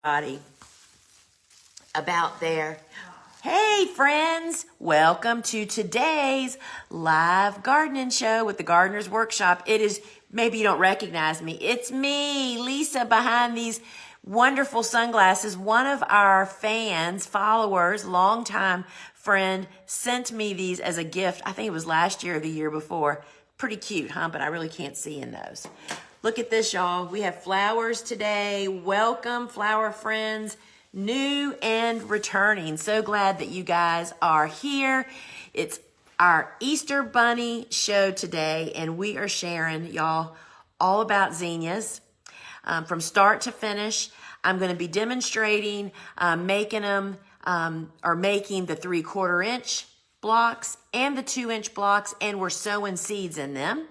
Everybody about there. Hey friends, welcome to today's live gardening show with the Gardener's Workshop. It is, maybe you don't recognize me, it's me, Lisa, behind these wonderful sunglasses. One of our fans, followers, longtime friend, sent me these as a gift. I think it was last year or the year before. Pretty cute, huh? But I really can't see in those. Look at this, y'all. We have flowers today. Welcome, flower friends, new and returning. So glad that you guys are here. It's our Easter Bunny show today, and we are sharing, y'all, all about zinnias from start to finish. I'm going to be demonstrating making the 3/4 inch blocks and the 2-inch blocks, and we're sowing seeds in them.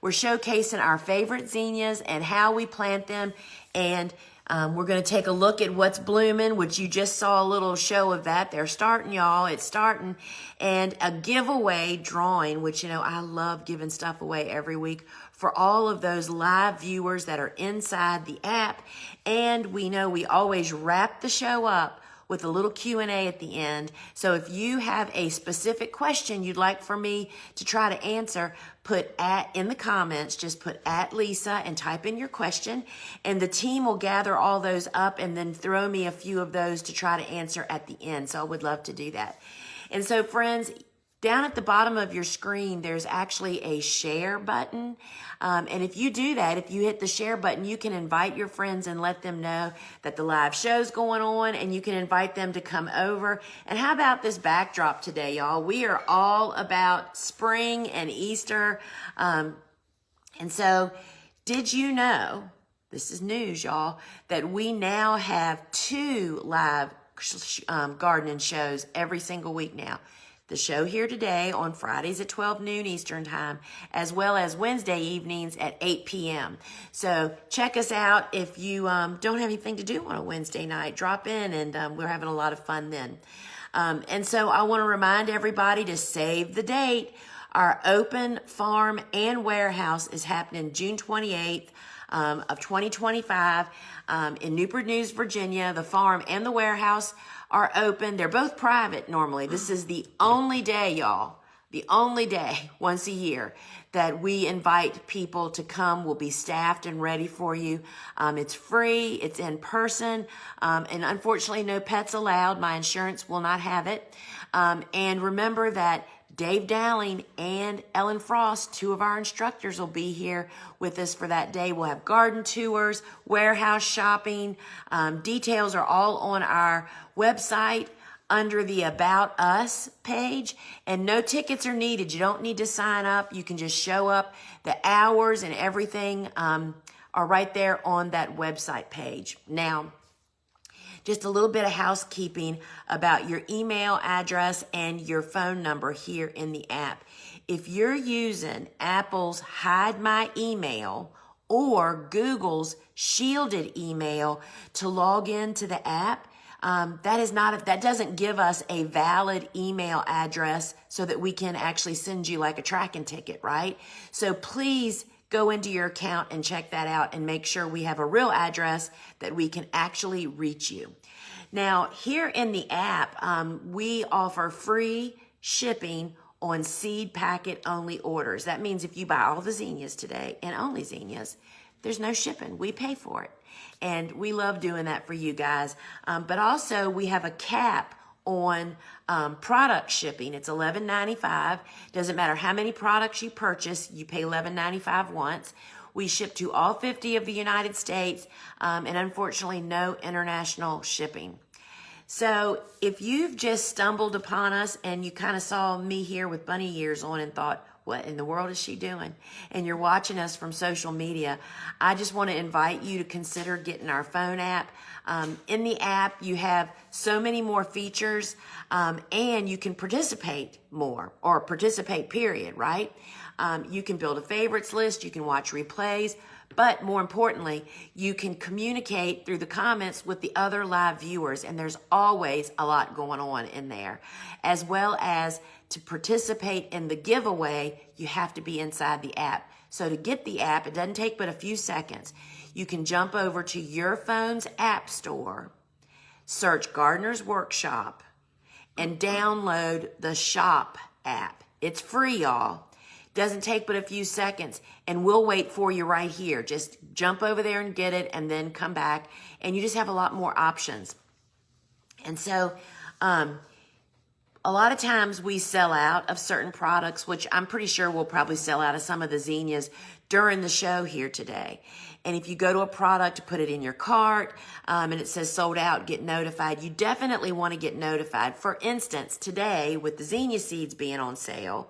We're showcasing our favorite zinnias and how we plant them, and we're going to take a look at what's blooming, which you just saw a little show of that. They're starting, y'all. It's starting. And a giveaway drawing, which, you know, I love giving stuff away every week for all of those live viewers that are inside the app. And we know we always wrap the show up with a little Q&A at the end. So if you have a specific question you'd like for me to try to answer, put in the comments, just put @Lisa and type in your question, and the team will gather all those up and then throw me a few of those to try to answer at the end. So I would love to do that. And so friends, down at the bottom of your screen, there's actually a share button. And if you do that, if you hit the share button, you can invite your friends and let them know that the live show's going on, and you can invite them to come over. And how about this backdrop today, y'all? We are all about spring and Easter. And so did you know, this is news, y'all, that we now have 2 live gardening shows every single week now. The show here today on Fridays at 12 noon Eastern time, as well as Wednesday evenings at 8 p.m. So check us out. If you don't have anything to do on a Wednesday night, drop in, and we're having a lot of fun then. And so I want to remind everybody to save the date. Our open farm and warehouse is happening June 28th of 2025 in Newport News, Virginia. The farm and the warehouse are open. They're both private normally. This is the only day, y'all, the only day once a year that we invite people to come. We'll be staffed and ready for you. It's free. It's in person. And unfortunately, no pets allowed. My insurance will not have it. And remember that Dave Dowling and Ellen Frost, 2 of our instructors, will be here with us for that day. We'll have garden tours, warehouse shopping. Details are all on our website under the About Us page, and no tickets are needed. You don't need to sign up. You can just show up. The hours and everything are right there on that website page. Now, just a little bit of housekeeping about your email address and your phone number here in the app. If you're using Apple's Hide My Email or Google's Shielded Email to log into the app, that doesn't give us a valid email address so that we can actually send you like a tracking ticket, right? So please go into your account and check that out and make sure we have a real address that we can actually reach you. Now, here in the app, we offer free shipping on seed packet only orders. That means if you buy all the zinnias today, and only zinnias, there's no shipping. We pay for it. And we love doing that for you guys. But also, we have a cap on product shipping. It's $11.95. Doesn't matter how many products you purchase, you pay $11.95 once. We ship to all 50 of the United States, and unfortunately, no international shipping. So if you've just stumbled upon us and you kind of saw me here with bunny ears on and thought, what in the world is she doing? And you're watching us from social media, I just want to invite you to consider getting our phone app. In the app, you have so many more features, and you can participate more, or participate period, right? You can build a favorites list, you can watch replays, but more importantly, you can communicate through the comments with the other live viewers, and there's always a lot going on in there. As well as to participate in the giveaway, you have to be inside the app. So to get the app, it doesn't take but a few seconds. you can jump over to your phone's app store, search Gardener's Workshop, and download the Shop app. It's free, y'all. Doesn't take but a few seconds, and we'll wait for you right here. Just jump over there and get it, and then come back, and you just have a lot more options. And so, a lot of times we sell out of certain products, which I'm pretty sure we'll probably sell out of some of the zinnias during the show here today. And if you go to a product, put it in your cart, and it says sold out, get notified. You definitely want to get notified. For instance, today with the zinnia seeds being on sale,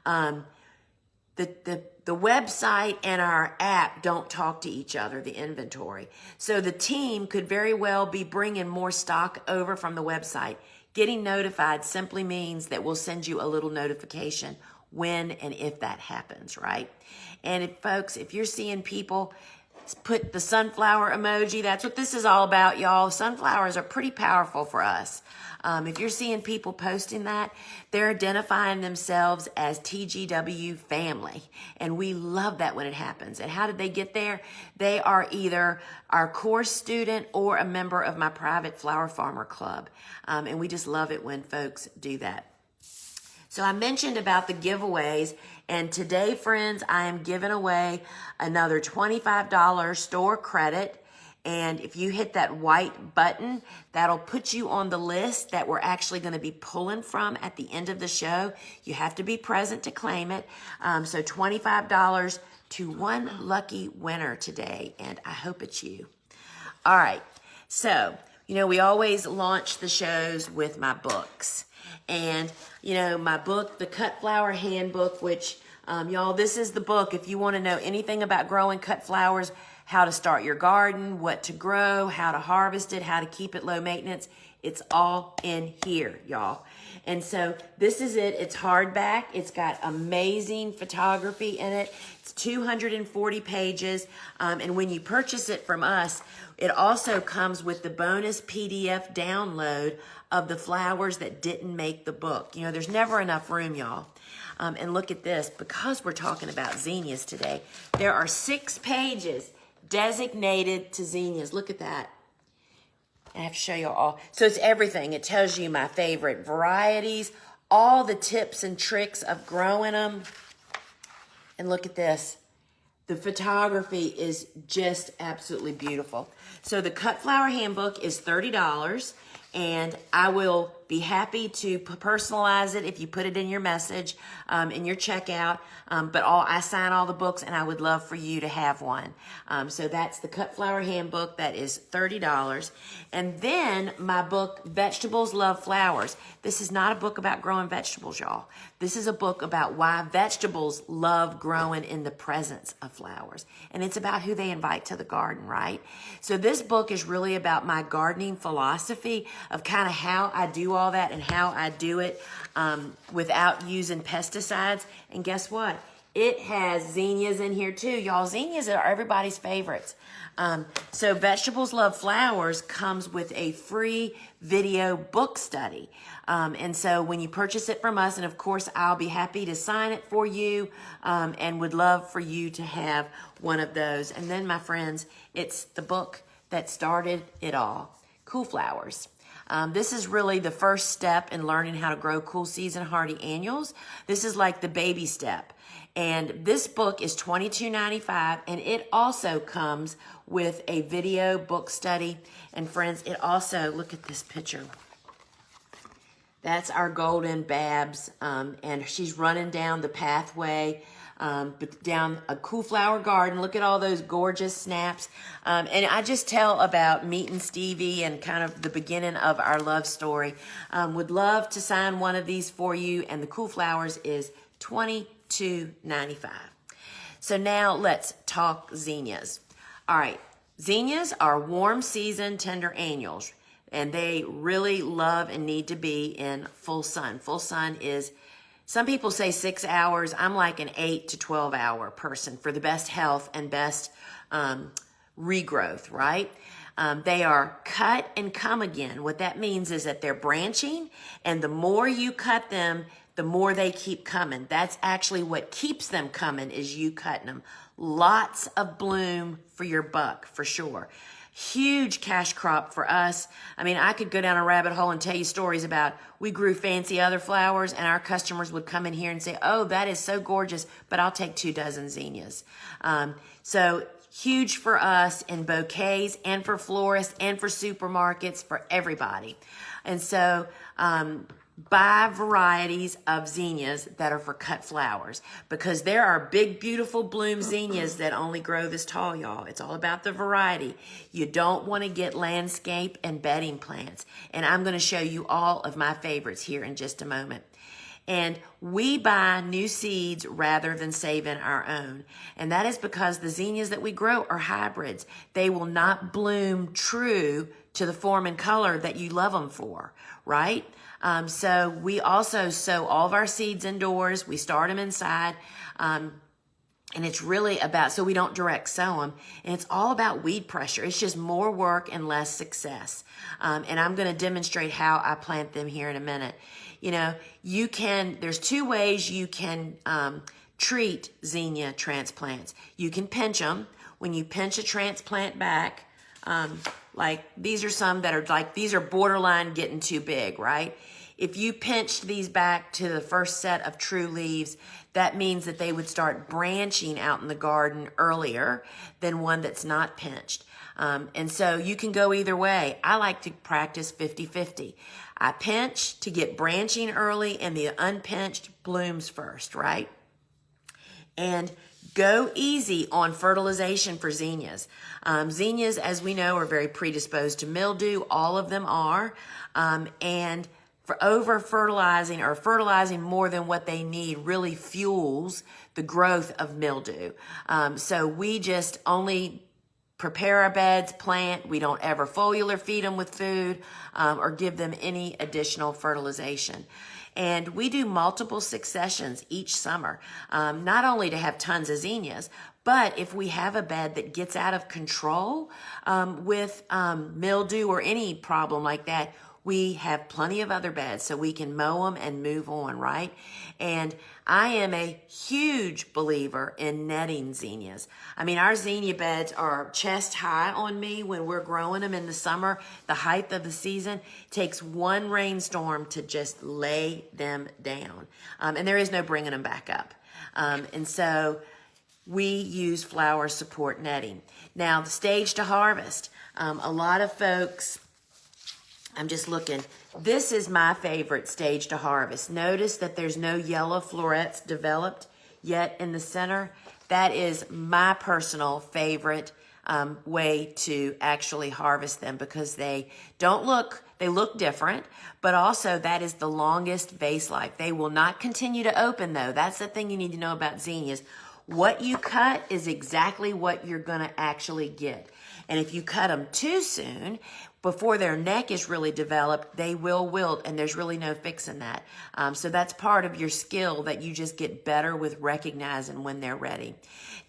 the website and our app don't talk to each other, the inventory. So the team could very well be bringing more stock over from the website. Getting notified simply means that we'll send you a little notification when and if that happens, right? And folks, if you're seeing people put the sunflower emoji, that's what this is all about, y'all. Sunflowers are pretty powerful for us. If you're seeing people posting that, they're identifying themselves as TGW family. And we love that when it happens. And how did they get there? They are either our course student or a member of my private Flower Farmer Club. And we just love it when folks do that. So I mentioned about the giveaways, and today, friends, I am giving away another $25 store credit. And if you hit that white button, that'll put you on the list that we're actually going to be pulling from at the end of the show. You have to be present to claim it. So $25 to one lucky winner today, and I hope it's you. All right, so, we always launch the shows with my books. And, my book, the Cut Flower Handbook, which, y'all, this is the book. If you want to know anything about growing cut flowers, how to start your garden, what to grow, how to harvest it, how to keep it low maintenance, it's all in here, y'all. And so this is it. It's hardback. It's got amazing photography in it. It's 240 pages. And when you purchase it from us, it also comes with the bonus PDF download of the flowers that didn't make the book. There's never enough room, y'all. And look at this. Because we're talking about zinnias today, there are 6 pages designated to zinnias. Look at that. I have to show you all. So it's everything. It tells you my favorite varieties, all the tips and tricks of growing them. And look at this. The photography is just absolutely beautiful. So the Cut Flower Handbook is $30, and I will be happy to personalize it if you put it in your message, in your checkout. But I sign all the books, and I would love for you to have one. So that's the Cut Flower Handbook. That is $30. And then my book, Vegetables Love Flowers. This is not a book about growing vegetables, y'all. This is a book about why vegetables love growing in the presence of flowers. And it's about who they invite to the garden, right? So this book is really about my gardening philosophy of kind of how I do all that and how I do it without using pesticides. And guess what? It has zinnias in here too. Y'all, zinnias are everybody's favorites. So Vegetables Love Flowers comes with a free video book study. And so when you purchase it from us, and of course I'll be happy to sign it for you, and would love for you to have one of those. And then, my friends, it's the book that started it all, Cool Flowers. This is really the first step in learning how to grow cool season hardy annuals. This is like the baby step. And this book is $22.95, and it also comes with a video book study. And friends, it also, look at this picture. That's our golden Babs, and she's running down the pathway down a cool flower garden. Look at all those gorgeous snaps. And I just tell about meeting Stevie and kind of the beginning of our love story. Would love to sign one of these for you, and the Cool Flowers is $22.95. So now let's talk zinnias. All right, zinnias are warm season tender annuals, and they really love and need to be in full sun. Full sun is, some people say 6 hours. I'm like an 8 to 12 hour person for the best health and best regrowth, right? They are cut and come again. What that means is that they're branching, and the more you cut them, the more they keep coming. That's actually what keeps them coming, is you cutting them. Lots of bloom for your buck, for sure. Huge cash crop for us. I mean, I could go down a rabbit hole and tell you stories about we grew fancy other flowers and our customers would come in here and say, oh, that is so gorgeous, but I'll take 2 dozen zinnias. So huge for us in bouquets and for florists and for supermarkets, for everybody. And so, buy varieties of zinnias that are for cut flowers, because there are big, beautiful bloom zinnias that only grow this tall, y'all. It's all about the variety. You don't want to get landscape and bedding plants. And I'm going to show you all of my favorites here in just a moment. And we buy new seeds rather than saving our own. And that is because the zinnias that we grow are hybrids. They will not bloom true to the form and color that you love them for, right? So we also sow all of our seeds indoors. We start them inside. And it's really about, so we don't direct sow them. And it's all about weed pressure. It's just more work and less success. And I'm going to demonstrate how I plant them here in a minute. You know, there's 2 ways you can treat zinnia transplants. You can pinch them. When you pinch a transplant back, like these are some that are like, these are borderline getting too big, right? If you pinched these back to the first set of true leaves, that means that they would start branching out in the garden earlier than one that's not pinched. And so you can go either way. I like to practice 50-50. I pinch to get branching early and the unpinched blooms first, right? And go easy on fertilization for zinnias. Zinnias, as we know, are very predisposed to mildew. All of them are. And for over fertilizing or fertilizing more than what they need really fuels the growth of mildew. So we just only prepare our beds, plant. We don't ever foliar feed them with food or give them any additional fertilization. And we do multiple successions each summer, not only to have tons of zinnias, but if we have a bed that gets out of control with mildew or any problem like that, we have plenty of other beds so we can mow them and move on, right? And I am a huge believer in netting zinnias. I mean, our zinnia beds are chest high on me when we're growing them in the summer. The height of the season takes one rainstorm to just lay them down. And there is no bringing them back up. And so we use flower support netting. Now, the stage to harvest. A lot of folks, I'm just looking. This is my favorite stage to harvest. Notice that there's no yellow florets developed yet in the center. That is my personal favorite way to actually harvest them, because they look different, but also that is the longest vase life. They will not continue to open though. That's the thing you need to know about zinnias. What you cut is exactly what you're gonna actually get. And if you cut them too soon, before their neck is really developed, they will wilt, and there's really no fixing that. So that's part of your skill that you just get better with recognizing when they're ready.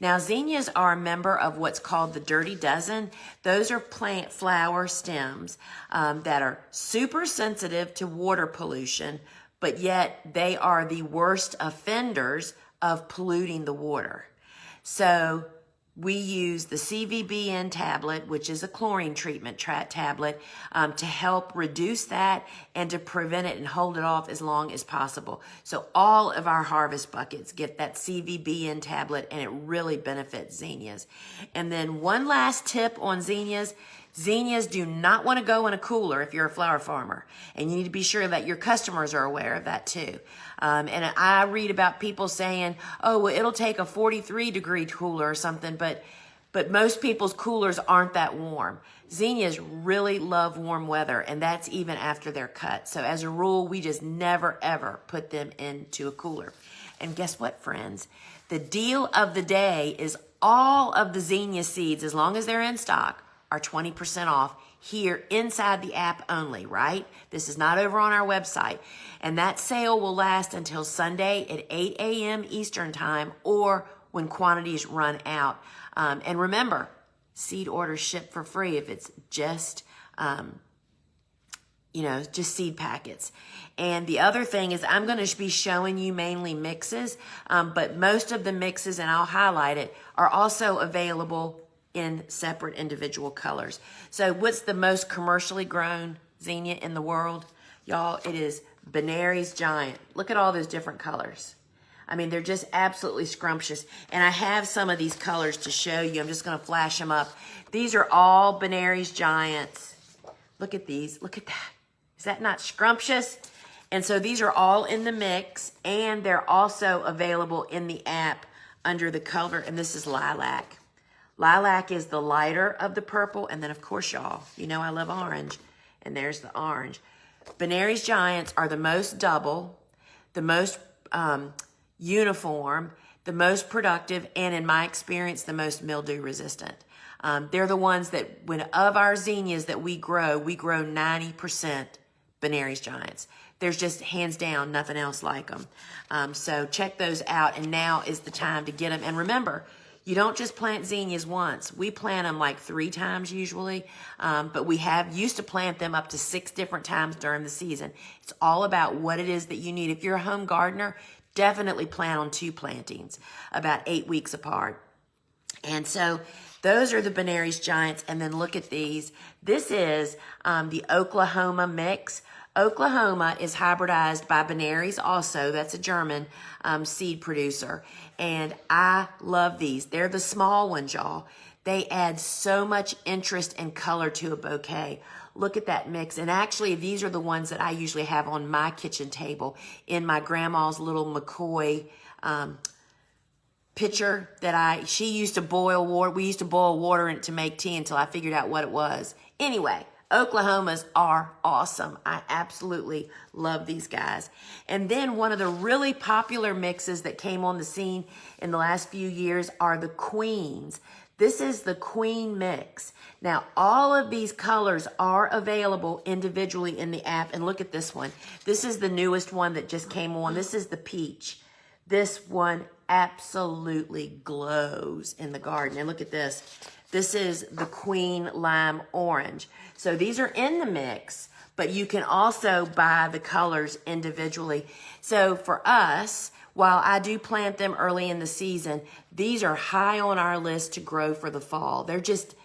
Now, zinnias are a member of what's called the dirty dozen. Those are plant flower stems that are super sensitive to water pollution, but yet they are the worst offenders of polluting the water. So we use the CVBN tablet, which is a chlorine treatment tablet, to help reduce that and to prevent it and hold it off as long as possible. So all of our harvest buckets get that CVBN tablet, and it really benefits zinnias. And then one last tip on zinnias. Zinnias do not want to go in a cooler if you're a flower farmer. And you need to be sure that your customers are aware of that too. And I read about people saying, oh, well, it'll take a 43-degree cooler or something, but most people's coolers aren't that warm. Zinnias really love warm weather, and that's even after they're cut. So as a rule, we just never, ever put them into a cooler. And guess what, friends? The deal of the day is all of the zinnia seeds, as long as they're in stock, are 20% off here inside the app only, right? This is not over on our website. And that sale will last until Sunday at 8 a.m. Eastern time, or when quantities run out. And remember, seed orders ship for free if it's just, just seed packets. And the other thing is I'm going to be showing you mainly mixes, but most of the mixes, and I'll highlight it, are also available in separate individual colors. So what's the most commercially grown zinnia in the world? Y'all, it is Benary's Giant. Look at all those different colors. I mean, they're just absolutely scrumptious. And I have some of these colors to show you. I'm just going to flash them up. These are all Benary's Giants. Look at these. Look at that. Is that not scrumptious? And so these are all in the mix, and they're also available in the app under the color, and this is lilac. Lilac is the lighter of the purple, and then of course, y'all, I love orange, and there's the orange. Benary's Giants are the most double, the most uniform, the most productive, and in my experience, the most mildew resistant. They're the ones that, of our zinnias that we grow 90% Benary's Giants. There's just hands down nothing else like them. So check those out, and now is the time to get them. And remember, you don't just plant zinnias once. We plant them like 3 times usually, but we used to plant them up to 6 different times during the season. It's all about what it is that you need. If you're a home gardener, definitely plan on 2 plantings, about 8 weeks apart. And so those are the Benary's Giants, and then look at these. This is the Oklahoma mix. Oklahoma is hybridized by Benary's also. That's a German seed producer. And I love these. They're the small ones, y'all. They add so much interest and color to a bouquet. Look at that mix. And actually, these are the ones that I usually have on my kitchen table in my grandma's little McCoy pitcher that she used to boil water. We used to boil water in it to make tea until I figured out what it was. Anyway, Oklahomas are awesome. I absolutely love these guys. And then one of the really popular mixes that came on the scene in the last few years are the Queens. This is the Queen mix. Now, all of these colors are available individually in the app. And look at this one. This is the newest one that just came on. This is the peach. This one absolutely glows in the garden. And look at this. This is the Queen Lime Orange. So these are in the mix, but you can also buy the colors individually. So for us, while I do plant them early in the season, these are high on our list to grow for the fall. They're just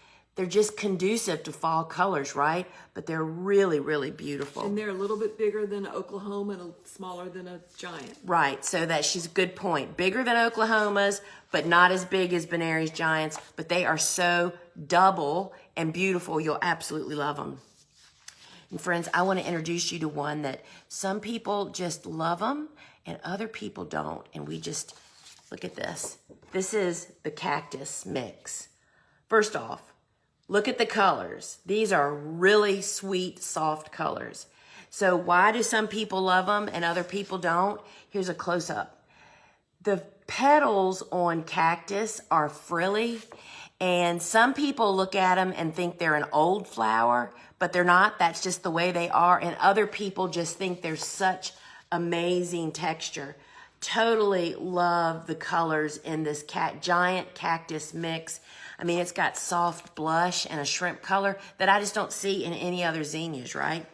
conducive to fall colors, right? But they're really, really beautiful. And they're a little bit bigger than Oklahoma and smaller than a Giant. Right, so she's a good point. Bigger than Oklahoma's, but not as big as Benary's Giants. But they are so double and beautiful, you'll absolutely love them. And friends, I want to introduce you to one that some people just love them and other people don't. And we just, look at this. This is the cactus mix. First off, look at the colors. These are really sweet, soft colors. So why do some people love them and other people don't? Here's a close-up. The petals on cactus are frilly, and some people look at them and think they're an old flower, but they're not. That's just the way they are. And other people just think they're such amazing texture. Totally love the colors in this giant cactus mix. I mean, it's got soft blush and a shrimp color that I just don't see in any other zinnias, right?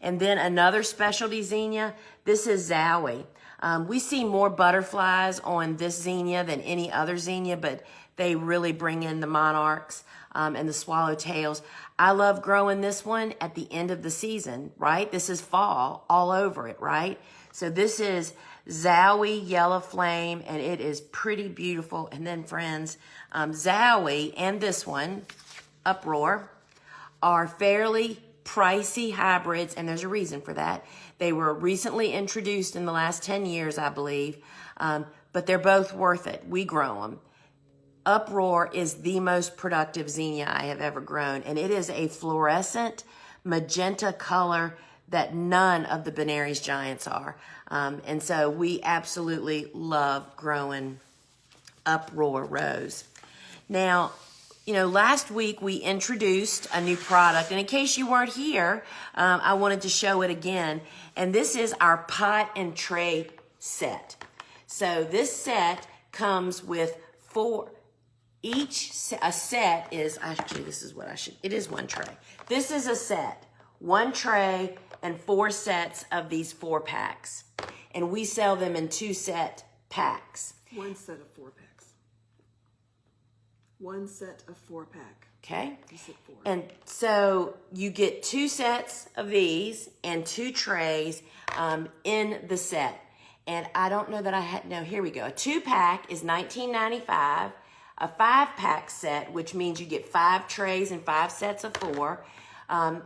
And then another specialty zinnia, this is Zowie. We see more butterflies on this zinnia than any other zinnia, but they really bring in the monarchs and the swallowtails. I love growing this one at the end of the season, right? This is fall all over it, right? So this is Zowie Yellow Flame, and it is pretty beautiful. And then, friends, Zowie and this one, Uproar, are fairly pricey hybrids, and there's a reason for that. They were recently introduced in the last 10 years, I believe, but they're both worth it. We grow them. Uproar is the most productive zinnia I have ever grown, and it is a fluorescent magenta color that none of the Benary's Giants are. And so we absolutely love growing Uproar Rose. Now, last week we introduced a new product, and in case you weren't here, I wanted to show it again. And this is our pot and tray set. So this set comes with 4. A set is, actually, this is what it is one tray. This is a set, one tray, and 4 sets of these 4-packs. And we sell them in 2-set packs. 1 set of 4 packs. 1 set of 4-pack. Okay? You said 4. And so you get 2 sets of these and 2 trays in the set. And I don't know that I had, no, here we go. A 2-pack is $19.95. A 5-pack set, which means you get 5 trays and 5 sets of 4,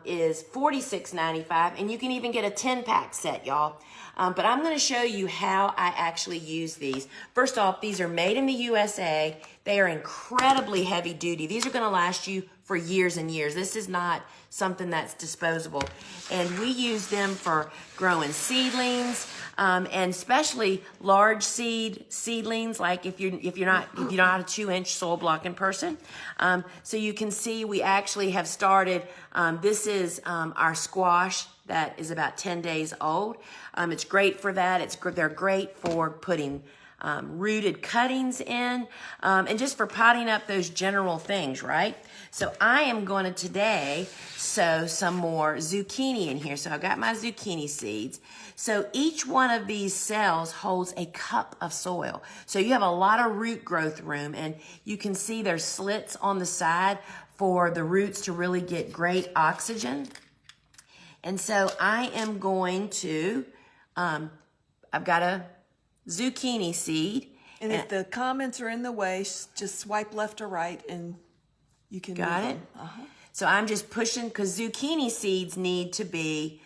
is $46.95. And you can even get a 10-pack set, y'all. But I'm going to show you how I actually use these. First off, these are made in the USA. They are incredibly heavy duty. These are going to last you for years and years. This is not something that's disposable. And we use them for growing seedlings, and especially large seedlings, like if you're not a 2-inch soil blocking person. So you can see we actually have started. This is our squash that is about 10 days old. It's great for that. They're great for putting rooted cuttings in, and just for potting up those general things, right? So I am going to today sow some more zucchini in here. So I've got my zucchini seeds. So each one of these cells holds a cup of soil. So you have a lot of root growth room, and you can see there's slits on the side for the roots to really get great oxygen. And so I am going to, I've got a zucchini seed. And if the comments are in the way, just swipe left or right and you can got move it. them. So I'm just pushing, because zucchini seeds need to be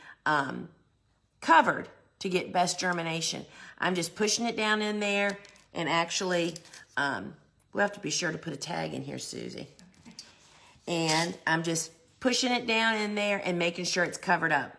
covered to get best germination. I'm just pushing it down in there, and actually, we'll have to be sure to put a tag in here, Susie. And I'm just pushing it down in there and making sure it's covered up.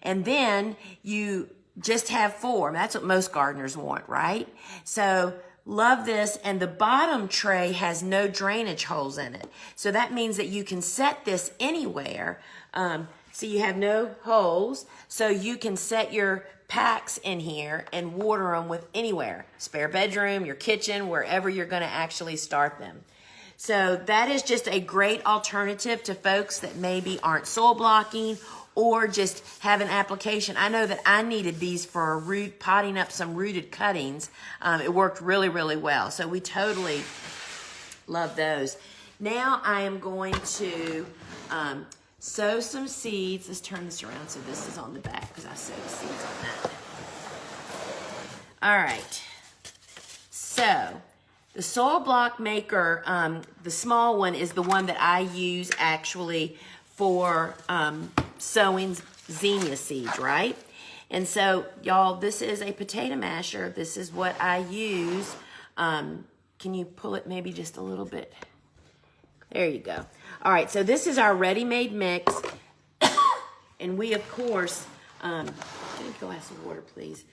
And then you just have 4. That's what most gardeners want, right? So love this. And the bottom tray has no drainage holes in it. So that means that you can set this anywhere. So you have no holes. So you can set your packs in here and water them with anywhere. Spare bedroom, your kitchen, wherever you're going to actually start them. So that is just a great alternative to folks that maybe aren't soil blocking or just have an application. I know that I needed these for potting up some rooted cuttings. It worked really, really well. So we totally love those. Now I am going to sow some seeds. Let's turn this around so this is on the back, because I sowed the seeds on that. All right. So the soil block maker, the small one, is the one that I use actually for sowing zinnia seeds, right? And so, y'all, this is a potato masher. This is what I use. Can you pull it maybe just a little bit? There you go. All right, so this is our ready-made mix. And we, of course, get a glass of water, please.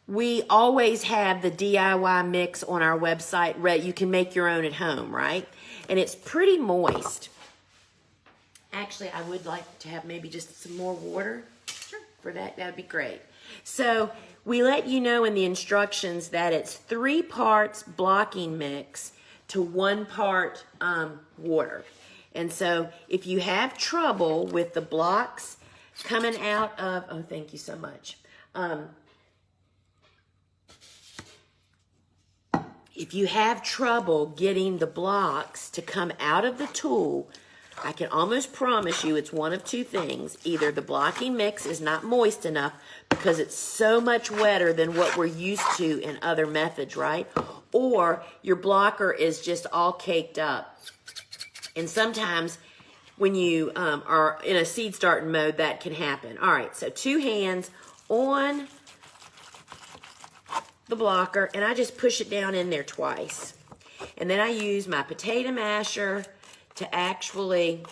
We always have the DIY mix on our website. You can make your own at home, right? And it's pretty moist. Actually, I would like to have maybe just some more water. Sure. For that, that would be great. So we let you know in the instructions that it's 3 parts blocking mix to 1 part water. And so if you have trouble with the blocks coming out of, oh, thank you so much. If you have trouble getting the blocks to come out of the tool, I can almost promise you it's one of 2 things. Either the blocking mix is not moist enough because it's so much wetter than what we're used to in other methods, right? Or your blocker is just all caked up. And sometimes when you are in a seed starting mode, that can happen. All right, so 2 hands on the blocker, and I just push it down in there twice. And then I use my potato masher to actually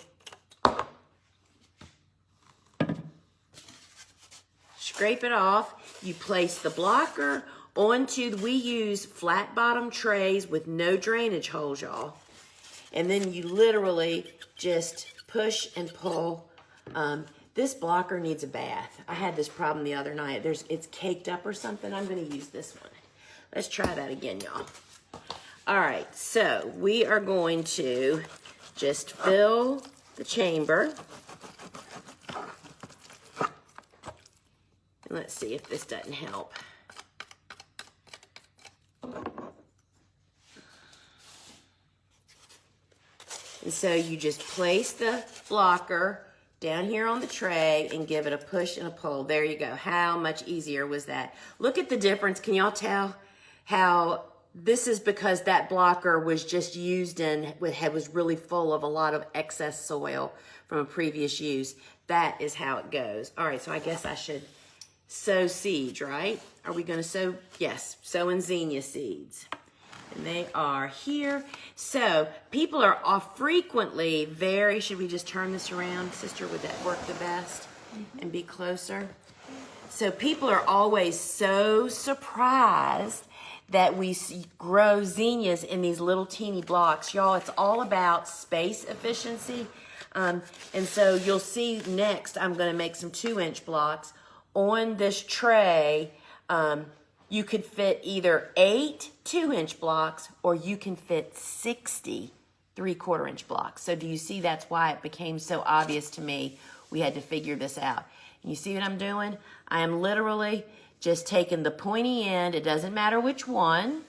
scrape it off. You place the blocker onto, we use flat bottom trays with no drainage holes, y'all. And then you literally just push and pull. This blocker needs a bath. I had this problem the other night. It's caked up or something. I'm going to use this one. Let's try that again, y'all. All right, so we are going to just fill the chamber. Let's see if this doesn't help. And so you just place the blocker down here on the tray and give it a push and a pull. There you go. How much easier was that? Look at the difference. Can y'all tell how this is because that blocker was just used in, was really full of a lot of excess soil from a previous use. That is how it goes. All right, so I guess I should sow seeds, right? Are we gonna sow? Yes, sowing zinnia seeds. And they are here. So people are frequently very, should we just turn this around, sister? Would that work the best? And be closer? So people are always so surprised that we grow zinnias in these little teeny blocks. Y'all, it's all about space efficiency. And so you'll see next, I'm gonna make some 2-inch blocks. On this tray, you could fit either 8 2-inch blocks or you can fit 60 3/4-inch blocks. So do you see that's why it became so obvious to me we had to figure this out. And you see what I'm doing? I am literally just taking the pointy end, it doesn't matter which one,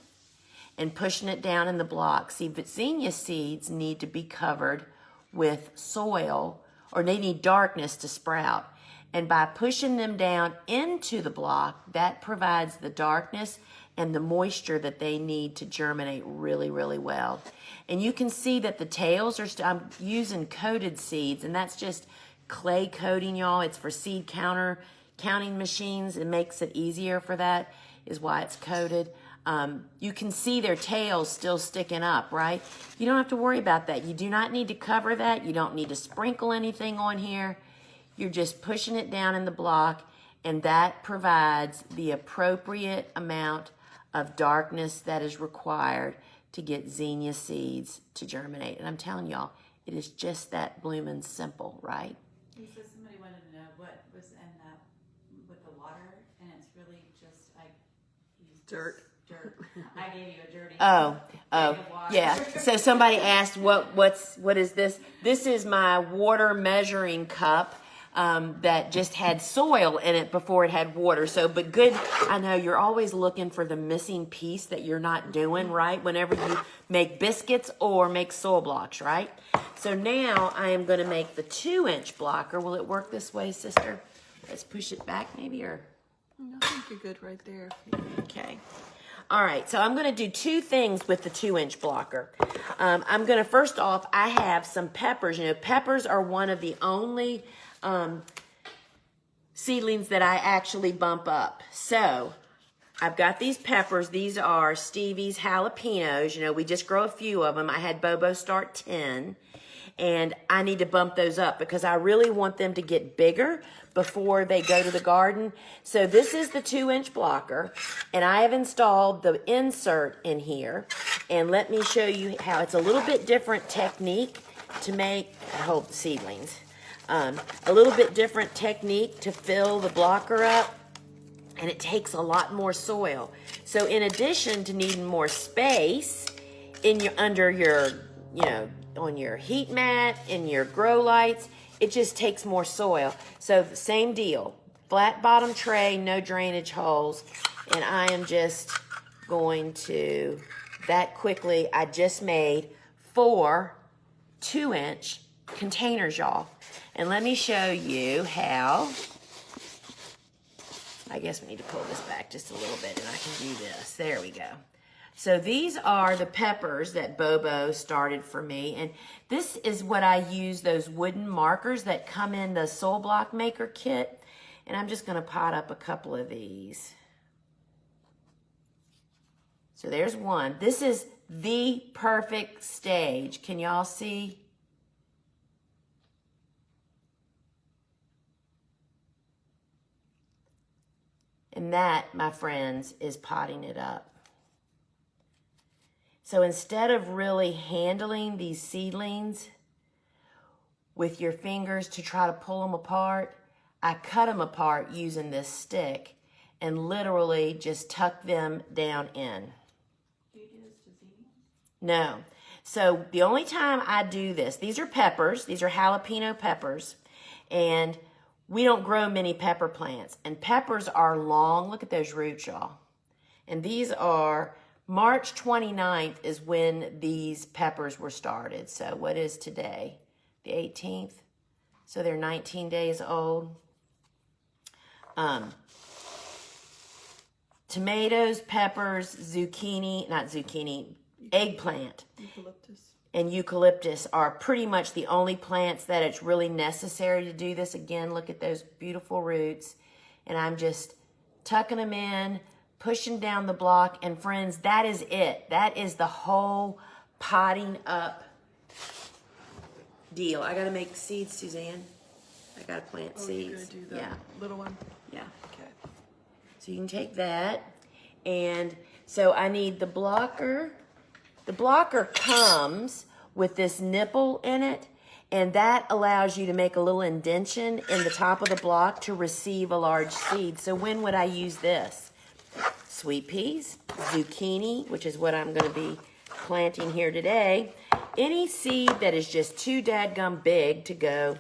and pushing it down in the block. See, but zinnia seeds need to be covered with soil, or they need darkness to sprout. And by pushing them down into the block, that provides the darkness and the moisture that they need to germinate really, really well. And you can see that the tails are, I'm using coated seeds, and that's just clay coating, y'all. It's for seed counting machines. It makes it easier for that, is why it's coated. You can see their tails still sticking up, right? You don't have to worry about that. You do not need to cover that. You don't need to sprinkle anything on here. You're just pushing it down in the block, and that provides the appropriate amount of darkness that is required to get zinnia seeds to germinate. And I'm telling y'all, it is just that bloomin' simple, right? He said somebody wanted to know what was in that with the water, and it's really just Dirt. Dirt. I gave you a dirty. Oh, bag of water. yeah. So somebody asked, what is this? This is my water measuring cup. That just had soil in it before it had water. So, but good, I know you're always looking for the missing piece that you're not doing, right? Whenever you make biscuits or make soil blocks, right? So now I am going to make the 2-inch blocker. Will it work this way, sister? Let's push it back maybe, or? No, I think you're good right there. Okay. All right, so I'm going to do 2 things with the 2-inch blocker. I'm going to, first off, I have some peppers. You know, peppers are one of the only seedlings that I actually bump up. So I've got these peppers. These are Stevie's jalapenos. You know, we just grow a few of them. I had Bobo start 10, and I need to bump those up because I really want them to get bigger before they go to the garden. So this is the 2-inch blocker, and I have installed the insert in here. And let me show you how it's a little bit different technique to make, I hope, seedlings. A little bit different technique to fill the blocker up, and it takes a lot more soil. So in addition to needing more space in your, under your, you know, on your heat mat, in your grow lights, it just takes more soil. So the same deal, flat bottom tray, no drainage holes, and I am just going to, that quickly, I just made 4 2-inch containers, y'all. And let me show you how, I guess we need to pull this back just a little bit and I can do this. There we go. So these are the peppers that Bobo started for me. And this is what I use, those wooden markers that come in the soil block maker kit. And I'm just gonna pot up a couple of these. So there's one. This is the perfect stage. Can y'all see? And that, my friends, is potting it up. So instead of really handling these seedlings with your fingers to try to pull them apart, I cut them apart using this stick and literally just tuck them down in. Do you do this to Zinnia? No. So the only time I do this, these are peppers, these are jalapeno peppers, and we don't grow many pepper plants. And peppers are long. Look at those roots, y'all. And these are, March 29th is when these peppers were started. So what is today? The 18th. So they're 19 days old. Tomatoes, peppers, eggplant. Eucalyptus. And eucalyptus are pretty much the only plants that it's really necessary to do this. Again, look at those beautiful roots. And I'm just tucking them in, pushing down the block. And friends, that is it. That is the whole potting up deal. I got to make seeds, Suzanne. I got to plant seeds. You're gonna do the Yeah. little one? Yeah. Okay. So you can take that. And so I need the blocker. The blocker comes with this nipple in it, and that allows you to make a little indention in the top of the block to receive a large seed. So when would I use this? Sweet peas, zucchini, which is what I'm going to be planting here today. Any seed that is just too dadgum big to go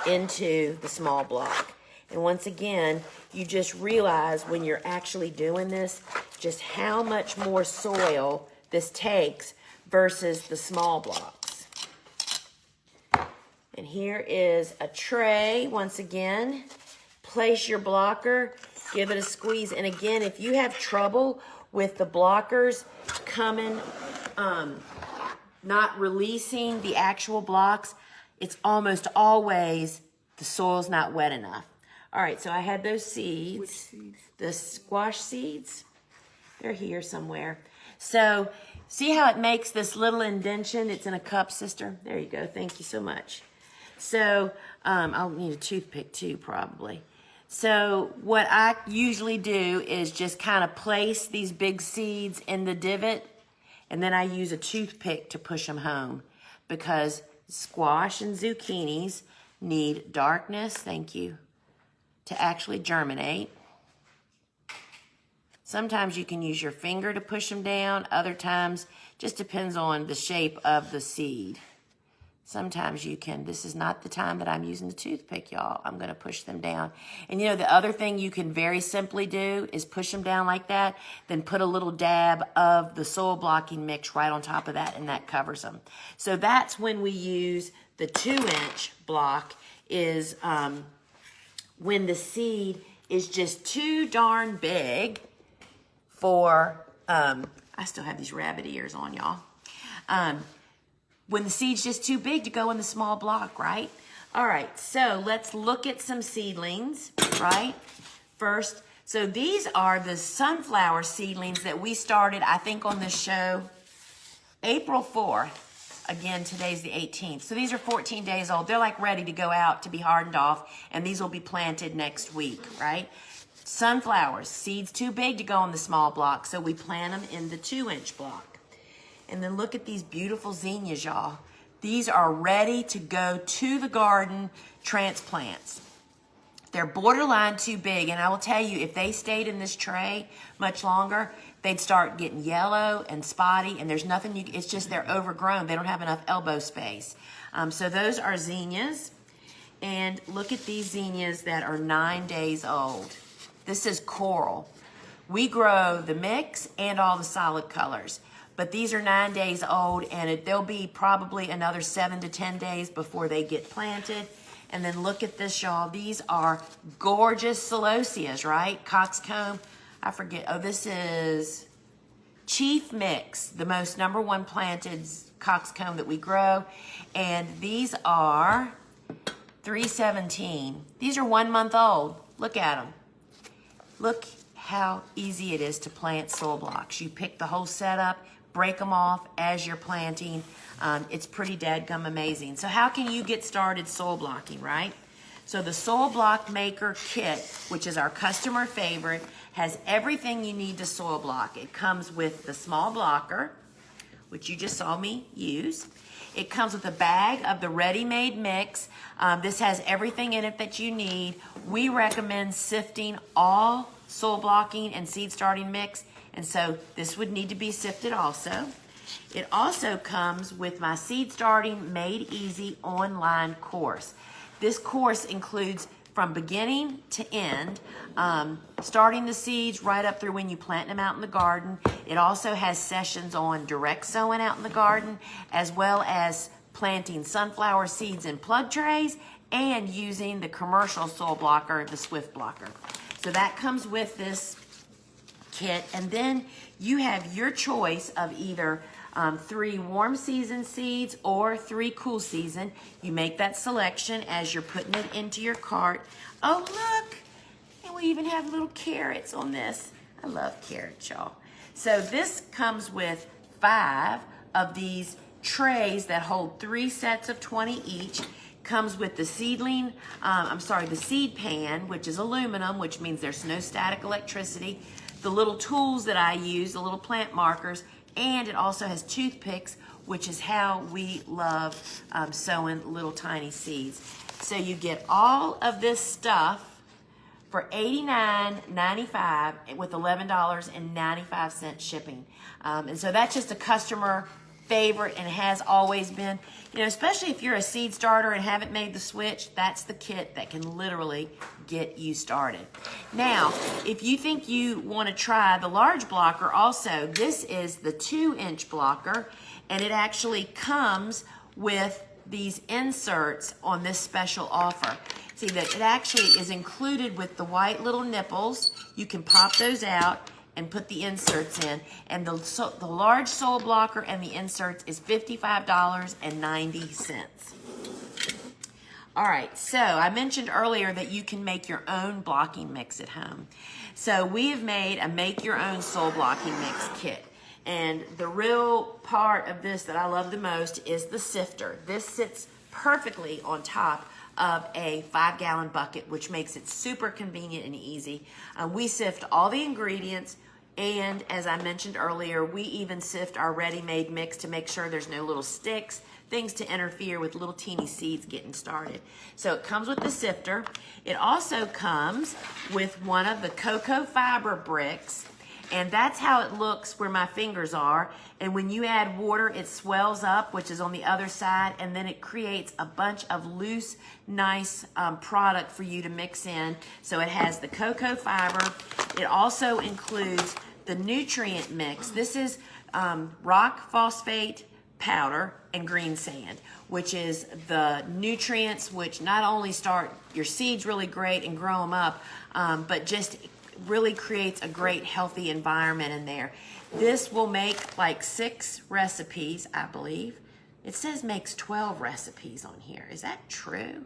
into the small block. And once again, you just realize when you're actually doing this, just how much more soil this takes versus the small blocks. And here is a tray. Once again, place your blocker, give it a squeeze. And again, if you have trouble with the blockers coming, not releasing the actual blocks, it's almost always the soil's not wet enough. All right, so I had those seeds. Which seeds? The squash seeds. They're here somewhere. So see how it makes this little indention? It's in a cup, sister. There you go. Thank you so much. So I'll need a toothpick too, probably. So what I usually do is just kind of place these big seeds in the divot, and then I use a toothpick to push them home, because squash and zucchinis need darkness, thank you, to actually germinate. Sometimes you can use your finger to push them down. Other times, just depends on the shape of the seed. Sometimes you can. This is not the time that I'm using the toothpick, y'all. I'm going to push them down. And you know, the other thing you can very simply do is push them down like that, then put a little dab of the soil blocking mix right on top of that, and that covers them. So that's when we use the 2-inch block, is when the seed is just too darn big for, I still have these rabbit ears on, y'all. When the seed's just too big to go in the small block, right? All right, so let's look at some seedlings, right? First, so these are the sunflower seedlings that we started, I think, on this show April 4th. Again, today's the 18th. So these are 14 days old. They're like ready to go out to be hardened off, and these will be planted next week, right? Sunflowers, seeds too big to go on the small block, so we plant them in the 2-inch block. And then look at these beautiful zinnias, y'all. These are ready to go to the garden transplants. They're borderline too big, and I will tell you, if they stayed in this tray much longer, they'd start getting yellow and spotty, and there's nothing, it's just they're overgrown. They don't have enough elbow space. So those are zinnias. And look at these zinnias that are 9 days old. This is coral. We grow the mix and all the solid colors. But these are 9 days old, and they'll be probably another 7 to 10 days before they get planted. And then look at this, y'all. These are gorgeous celosias, right? Coxcomb. I forget. Oh, this is Chief Mix, the most #1 planted coxcomb that we grow. And these are 317. These are 1 month old. Look at them. Look how easy it is to plant soil blocks. You pick the whole setup, break them off as you're planting. It's pretty dadgum amazing. So how can you get started soil blocking, right? So the Soil Block Maker Kit, which is our customer favorite, has everything you need to soil block. It comes with the small blocker, which you just saw me use. It comes with a bag of the ready-made mix. This has everything in it that you need. We recommend sifting all soil blocking and seed starting mix, and so this would need to be sifted also. It also comes with my Seed Starting Made Easy online course. This course includes from beginning to end, starting the seeds right up through when you plant them out in the garden. It also has sessions on direct sowing out in the garden, as well as planting sunflower seeds in plug trays and using the commercial soil blocker, the Swift blocker. So that comes with this kit, and then you have your choice of either 3 warm season seeds or 3 cool season. You make that selection as you're putting it into your cart. Oh, look, and we even have little carrots on this. I love carrots, y'all. So this comes with 5 of these trays that hold 3 sets of 20 each. Comes with the Seedling, the seed pan, which is aluminum, which means there's no static electricity. The little tools that I use, the little plant markers, and it also has toothpicks, which is how we love sowing little tiny seeds. So you get all of this stuff for $89.95 with $11.95 shipping. And so that's just a customer favorite and has always been. You know, especially if you're a seed starter and haven't made the switch, that's the kit that can literally get you started. Now, if you think you want to try the large blocker also, this is the 2-inch blocker, and it actually comes with these inserts on this special offer. See that it actually is included with the white little nipples. You can pop those out and put the inserts in, and the large soil blocker and the inserts is $55.90. All right, so I mentioned earlier that you can make your own blocking mix at home. So we have made a make your own soil blocking mix kit. And the real part of this that I love the most is the sifter. This sits perfectly on top of a 5-gallon bucket, which makes it super convenient and easy. We sift all the ingredients, and as I mentioned earlier, we even sift our ready-made mix to make sure there's no little sticks, things to interfere with little teeny seeds getting started. So it comes with the sifter. It also comes with one of the cocoa fiber bricks, and that's how it looks where my fingers are. And when you add water, it swells up, which is on the other side, and then it creates a bunch of loose, nice product for you to mix in. So it has the cocoa fiber. It also includes the nutrient mix. This is rock phosphate powder and green sand, which is the nutrients which not only start your seeds really great and grow them up, but just really creates a great healthy environment in there. This will make like 6 recipes, I believe. It says makes 12 recipes on here. Is that true?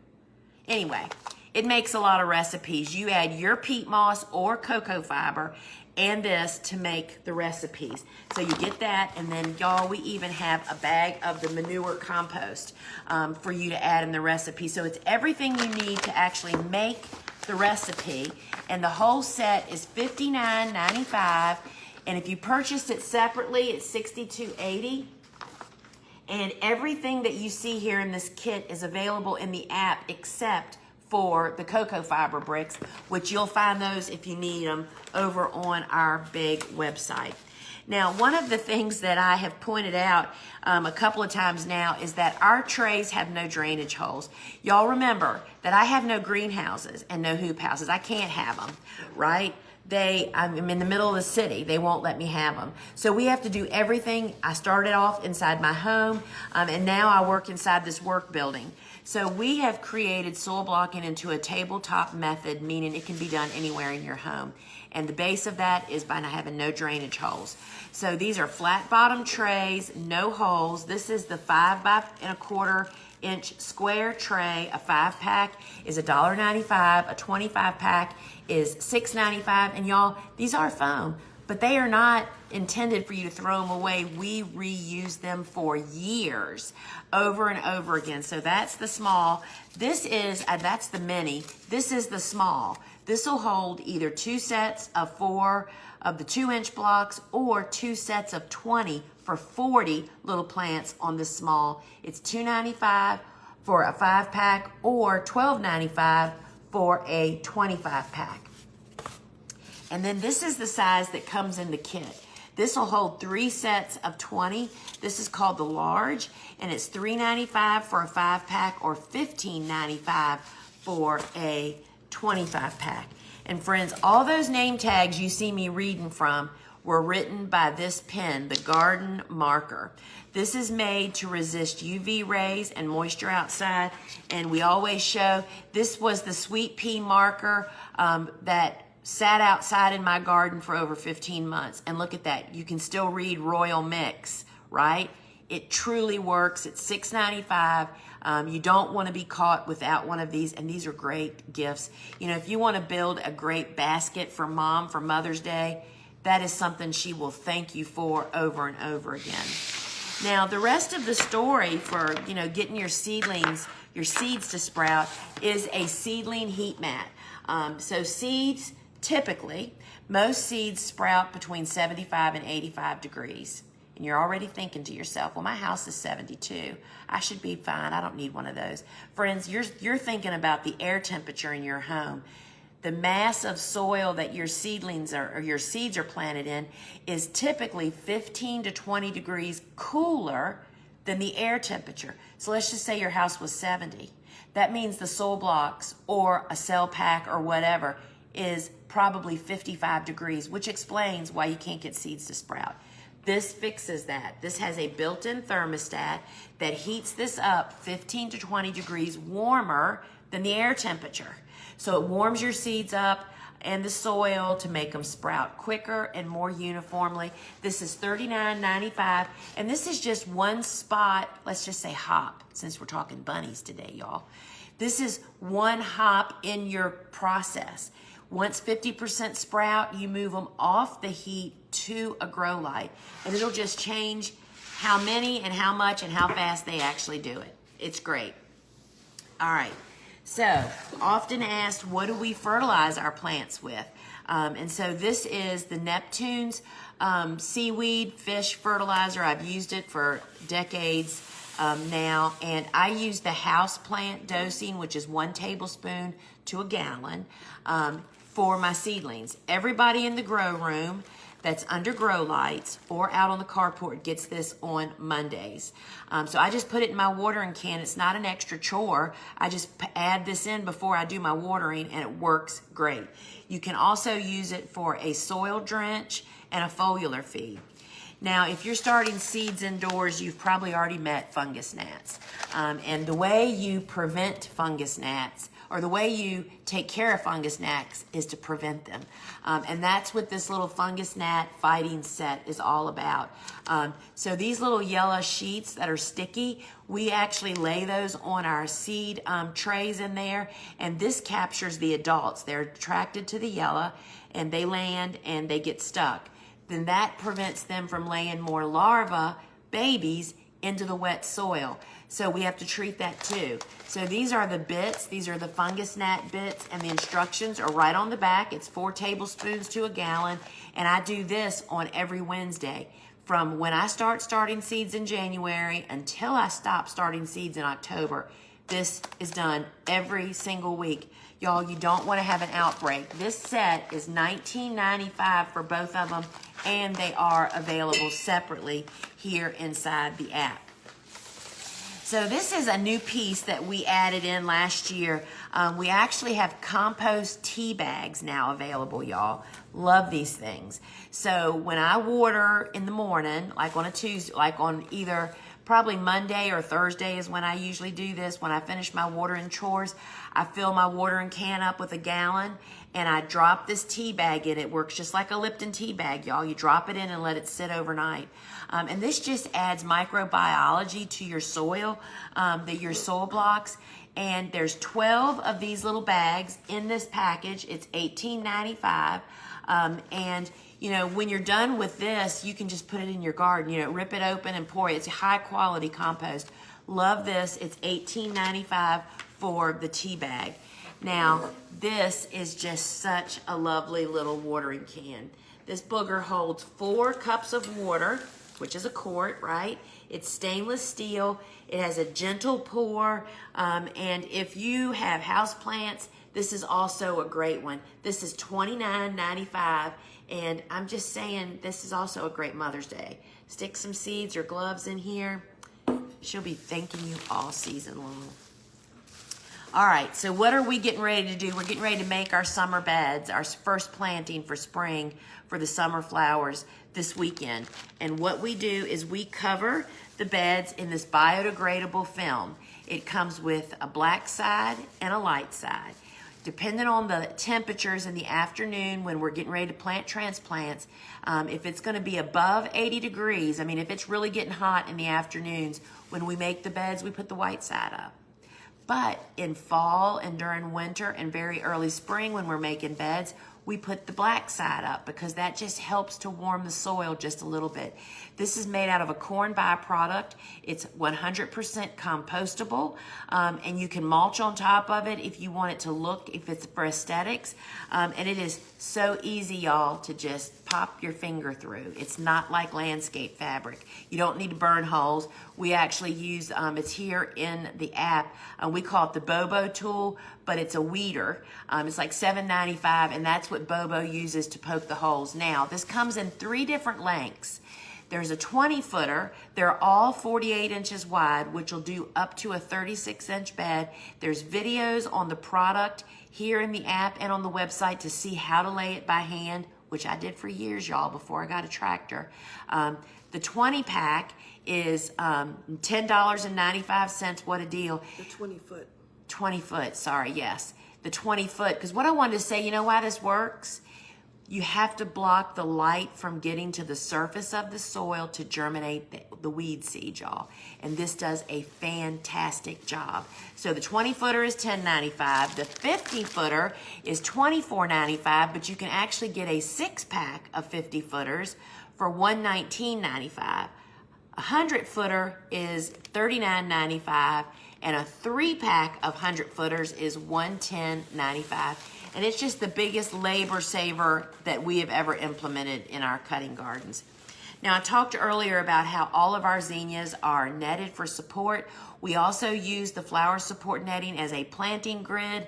Anyway, it makes a lot of recipes. You add your peat moss or cocoa fiber and this to make the recipes. So you get that, and then y'all, we even have a bag of the manure compost for you to add in the recipe. So it's everything you need to actually make the recipe, and the whole set is $59.95, and if you purchased it separately, it's $62.80. And everything that you see here in this kit is available in the app except for the cocoa fiber bricks, which you'll find those if you need them over on our big website. Now, one of the things that I have pointed out a couple of times now is that our trays have no drainage holes. Y'all remember that I have no greenhouses and no hoop houses. I can't have them, right? I'm in the middle of the city. They won't let me have them. So we have to do everything. I started off inside my home, and now I work inside this work building. So we have created soil blocking into a tabletop method, meaning it can be done anywhere in your home. And the base of that is by having no drainage holes. So these are flat bottom trays, no holes. This is the 5 by 1/4 inch square tray. A 5-pack is $1.95. A 25-pack is $6.95. And y'all, these are foam, but they are not intended for you to throw them away. We reuse them for years, over and over again. So that's the small. This is, that's the mini. This is the small. This will hold either 2 sets of 4 of the 2-inch blocks or 2 sets of 20 for 40 little plants on the small. It's $2.95 for a 5-pack or $12.95 for a 25-pack. And then this is the size that comes in the kit. This will hold 3 sets of 20. This is called the large, and it's $3.95 for a 5-pack or $15.95 for a 25-pack. And friends, all those name tags you see me reading from were written by this pen, the Garden Marker. This is made to resist UV rays and moisture outside, and we always show this was the sweet pea marker that sat outside in my garden for over 15 months. And look at that, you can still read Royal Mix, right? It truly works. It's $6.95. You don't want to be caught without one of these, and these are great gifts. You know, if you want to build a great basket for mom for Mother's Day, that is something she will thank you for over and over again. Now, the rest of the story for, you know, getting your seedlings, your seeds to sprout is a seedling heat mat. So seeds, typically, most seeds sprout between 75 and 85 degrees. And you're already thinking to yourself, well, my house is 72. I should be fine. I don't need one of those. Friends, you're thinking about the air temperature in your home. The mass of soil that your seedlings or your seeds are planted in is typically 15 to 20 degrees cooler than the air temperature. So let's just say your house was 70. That means the soil blocks or a cell pack or whatever is probably 55 degrees, which explains why you can't get seeds to sprout. This fixes that. This has a built-in thermostat that heats this up 15 to 20 degrees warmer than the air temperature. So it warms your seeds up and the soil to make them sprout quicker and more uniformly. This is $39.95, and this is just one spot, let's just say hop, since we're talking bunnies today, y'all. This is one hop in your process. Once 50% sprout, you move them off the heat to a grow light, and it'll just change how many and how much and how fast they actually do it. It's great. All right. So, often asked, what do we fertilize our plants with? And so this is the Neptune's seaweed fish fertilizer. I've used it for decades now, and I use the house plant dosing, which is 1 tablespoon to a gallon for my seedlings. Everybody in the grow room that's under grow lights or out on the carport gets this on Mondays. So I just put it in my watering can. It's not an extra chore. I just add this in before I do my watering, and it works great. You can also use it for a soil drench and a foliar feed. Now, if you're starting seeds indoors, you've probably already met fungus gnats. And the way you prevent fungus gnats, or the way you take care of fungus gnats, is to prevent them. And that's what this little fungus gnat fighting set is all about. So these little yellow sheets that are sticky, we actually lay those on our seed trays in there, and this captures the adults. They're attracted to the yellow, and they land and they get stuck. Then that prevents them from laying more larvae, babies, into the wet soil. So we have to treat that too. So these are the bits. These are the fungus gnat bits, and the instructions are right on the back. It's 4 tablespoons to a gallon, and I do this on every Wednesday. From when I starting seeds in January until I stop starting seeds in October, this is done every single week. Y'all, you don't want to have an outbreak. This set is $19.95 for both of them, and they are available separately here inside the app. So this is a new piece that we added in last year. We actually have compost tea bags now available, y'all. Love these things. So when I water in the morning, like on a Tuesday, like on either probably Monday or Thursday is when I usually do this. When I finish my watering chores, I fill my watering can up with a gallon, and I drop this tea bag in. It works just like a Lipton tea bag, y'all. You drop it in and let it sit overnight. And this just adds microbiology to your soil, your soil blocks. And there's 12 of these little bags in this package. It's $18.95. And you know, when you're done with this, you can just put it in your garden. You know, rip it open and pour it. It's high quality compost. Love this. It's $18.95 for the tea bag. Now, this is just such a lovely little watering can. This booger holds 4 cups of water. which is a quart, right? It's stainless steel. It has a gentle pour. And if you have houseplants, this is also a great one. This is $29.95. And I'm just saying, this is also a great Mother's Day. Stick some seeds or gloves in here. She'll be thanking you all season long. All right, so what are we getting ready to do? We're getting ready to make our summer beds, our first planting for spring for the summer flowers this weekend. And what we do is we cover the beds in this biodegradable film. It comes with a black side and a light side. Depending on the temperatures in the afternoon when we're getting ready to plant transplants, if it's going to be above 80 degrees, I mean, if it's really getting hot in the afternoons, when we make the beds, we put the white side up. But in fall and during winter and very early spring when we're making beds, we put the black side up because that just helps to warm the soil just a little bit. This is made out of a corn byproduct. It's 100% compostable, and you can mulch on top of it if you want it to look, if it's for aesthetics. And it is so easy, y'all, to just pop your finger through. It's not like landscape fabric. You don't need to burn holes. We actually use, it's here in the app, we call it the Bobo tool, but it's a weeder. It's like $7.95, and that's what Bobo uses to poke the holes. Now, this comes in 3 different lengths. There's a 20-footer. They're all 48 inches wide, which will do up to a 36-inch bed. There's videos on the product here in the app and on the website to see how to lay it by hand, which I did for years, y'all, before I got a tractor. The 20-pack is $10.95. What a deal. The 20-foot. 20 foot, sorry, yes. The 20 foot, because what I wanted to say, you know why this works? You have to block the light from getting to the surface of the soil to germinate the weed seed, y'all. And this does a fantastic job. So the 20-footer is $10.95. The 50-footer is $24.95, but you can actually get a 6-pack of 50-footers for $119.95. A 100-footer is $39.95, and a 3-pack of 100-footers is $110.95. And it's just the biggest labor saver that we have ever implemented in our cutting gardens. Now, I talked earlier about how all of our zinnias are netted for support. We also use the flower support netting as a planting grid.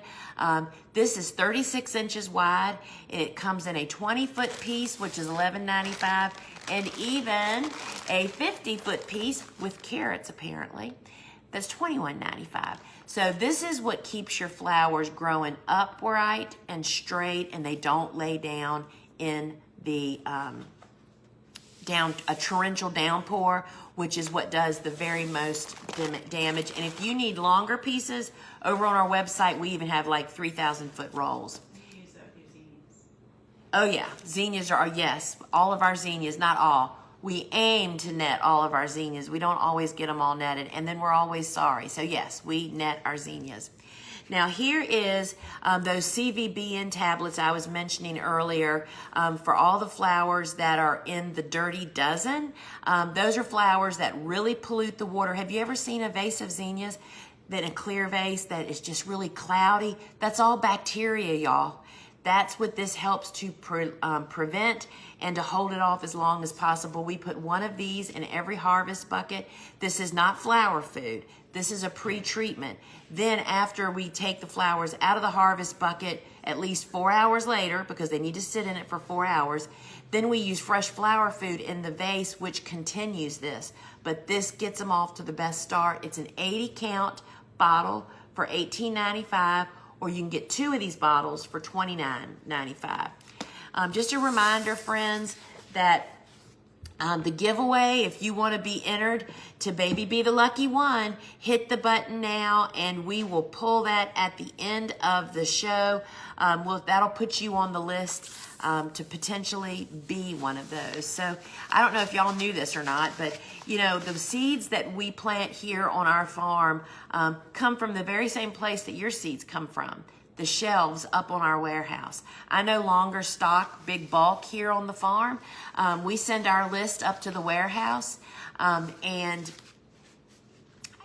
This is 36 inches wide. It comes in a 20-foot piece, which is $11.95, and even a 50-foot piece with carrots, apparently. That's $21.95. So this is what keeps your flowers growing upright and straight, and they don't lay down in the a torrential downpour, which is what does the very most damage. And if you need longer pieces, over on our website, we even have like 3,000-foot rolls. You use zinnias. Oh yeah, zinnias are, yes, all of our zinnias, not all. We aim to net all of our zinnias. We don't always get them all netted, and then we're always sorry. So yes, we net our zinnias. Now here is those CVBN tablets I was mentioning earlier for all the flowers that are in the dirty dozen. Those are flowers that really pollute the water. Have you ever seen a vase of zinnias, that a clear vase that is just really cloudy? That's all bacteria, y'all. That's what this helps to prevent and to hold it off as long as possible. We put one of these in every harvest bucket. This is not flower food. This is a pre-treatment. Then after we take the flowers out of the harvest bucket, at least 4 hours later, because they need to sit in it for 4 hours, then we use fresh flower food in the vase, which continues this. But this gets them off to the best start. It's an 80 count bottle for $18.95. Or you can get 2 of these bottles for $29.95. Just a reminder, friends, that the giveaway, if you want to be entered to Baby Be the Lucky One, hit the button now and we will pull that at the end of the show. That'll put you on the list to potentially be one of those. So I don't know if y'all knew this or not, but you know, the seeds that we plant here on our farm come from the very same place that your seeds come from. The shelves up on our warehouse. I no longer stock big bulk here on the farm. We send our list up to the warehouse, and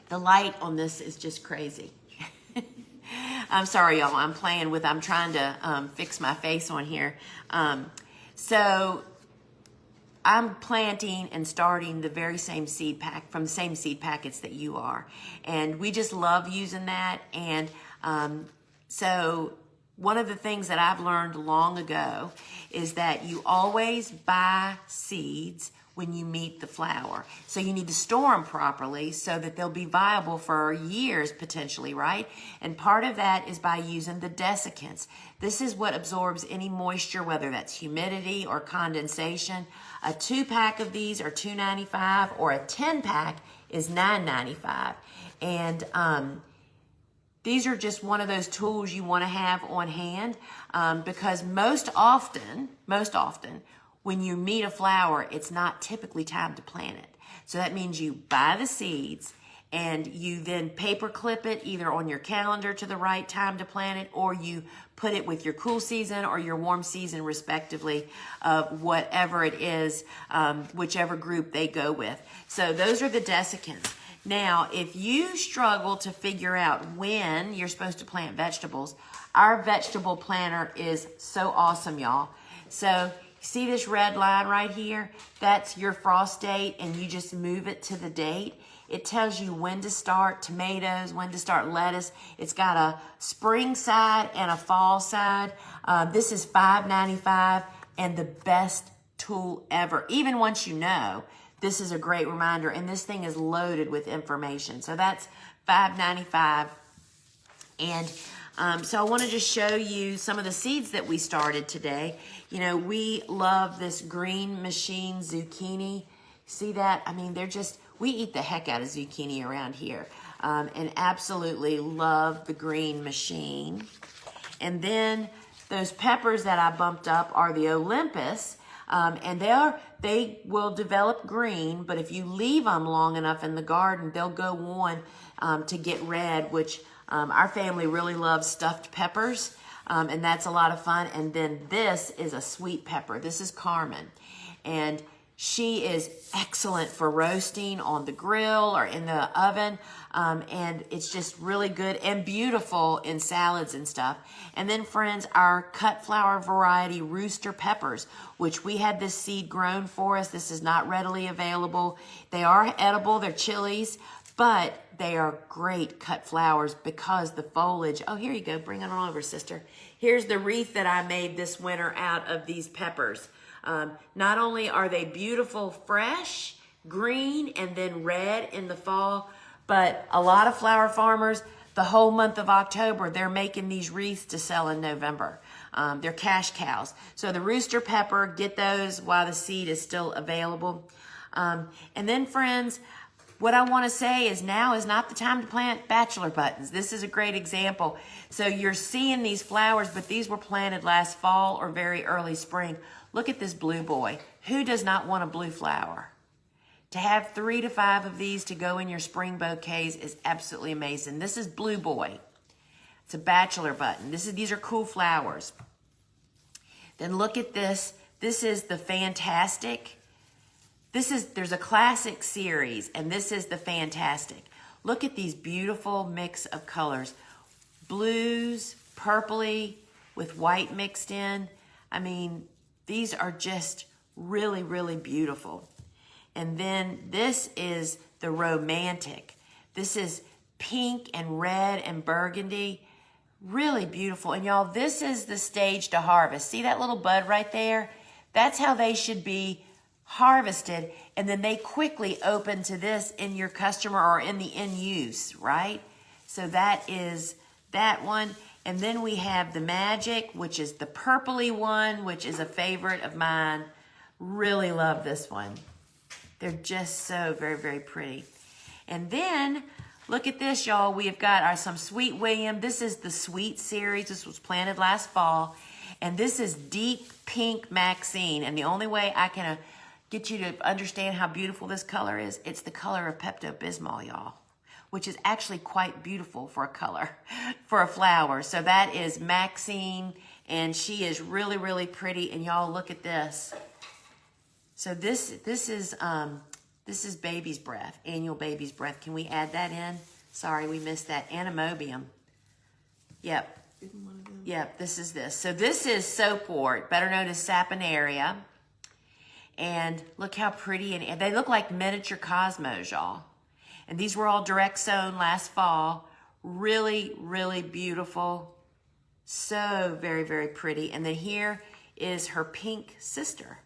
the light on this is just crazy. I'm sorry, y'all. I'm trying to fix my face on here. So I'm planting and starting the very same seed pack from the same seed packets that you are. And we just love using that. And so one of the things that I've learned long ago is that you always buy seeds when you meet the flower. So you need to store them properly so that they'll be viable for years potentially, right? And part of that is by using the desiccants. This is what absorbs any moisture, whether that's humidity or condensation. A 2-pack of these are $2.95, or a 10-pack is $9.95. And these are just one of those tools you want to have on hand, because most often, when you meet a flower, it's not typically time to plant it. So that means you buy the seeds and you then paper clip it either on your calendar to the right time to plant it, or you put it with your cool season or your warm season respectively, of whatever it is, whichever group they go with. So those are the desiccants. Now, if you struggle to figure out when you're supposed to plant vegetables, our vegetable planner is so awesome, y'all. So see this red line right here? That's your frost date, and you just move it to the date. It tells you when to start tomatoes, when to start lettuce. It's got a spring side and a fall side. This is $5.95 and the best tool ever. Even once you know, this is a great reminder, and this thing is loaded with information. So that's $5.95. And so I want to just show you some of the seeds that we started today. You know, we love this green machine zucchini. See that? I mean, we eat the heck out of zucchini around here, and absolutely love the green machine. And then those peppers that I bumped up are the Olympus, and they will develop green, but if you leave them long enough in the garden, they'll go on to get red, which our family really loves stuffed peppers, and that's a lot of fun. And then this is a sweet pepper. This is Carmen, and she is excellent for roasting on the grill or in the oven, and it's just really good and beautiful in salads and stuff. And then, friends, our cut flower variety rooster peppers, which we had this seed grown for us. This is not readily available. They are edible. They're chilies, but they are great cut flowers because the foliage. Oh, here you go. Bring it on over, sister. Here's the wreath that I made this winter out of these peppers. Not only are they beautiful, fresh, green, and then red in the fall, but a lot of flower farmers, the whole month of October, they're making these wreaths to sell in November. They're cash cows. So the rooster pepper, get those while the seed is still available. And then, friends, what I want to say is now is not the time to plant bachelor buttons. This is a great example. So you're seeing these flowers, but these were planted last fall or very early spring. Look at this blue boy. Who does not want a blue flower? To have 3 to 5 of these to go in your spring bouquets is absolutely amazing. This is blue boy. It's a bachelor button. These are cool flowers. Then look at this. This is the Fantastic. There's a classic series, and this is the Fantastic. Look at these beautiful mix of colors. Blues, purpley, with white mixed in. I mean, these are just really, really beautiful. And then this is the Romantic. This is pink and red and burgundy. Really beautiful. And y'all, this is the stage to harvest. See that little bud right there? That's how they should be harvested. And then they quickly open to this in your customer or in the end use, right? So that is that one. And then we have the Magic, which is the purpley one, which is a favorite of mine. Really love this one. They're just so very, very pretty. And then look at this, y'all. We have got some Sweet William. This is the Sweet series. This was planted last fall. And this is Deep Pink Maxine. And the only way I can get you to understand how beautiful this color is, it's the color of Pepto-Bismol, y'all, which is actually quite beautiful for a color, for a flower. So that is Maxine, and she is really, really pretty. And y'all, look at this. So this is baby's breath, annual baby's breath. Can we add that in? Sorry, we missed that. Anemobium. Yep. Yep, this is this. So this is soapwort, better known as saponaria. And look how pretty, and they look like miniature cosmos, y'all. And these were all direct sown last fall. Really, really beautiful. So very, very pretty. And then here is her pink sister.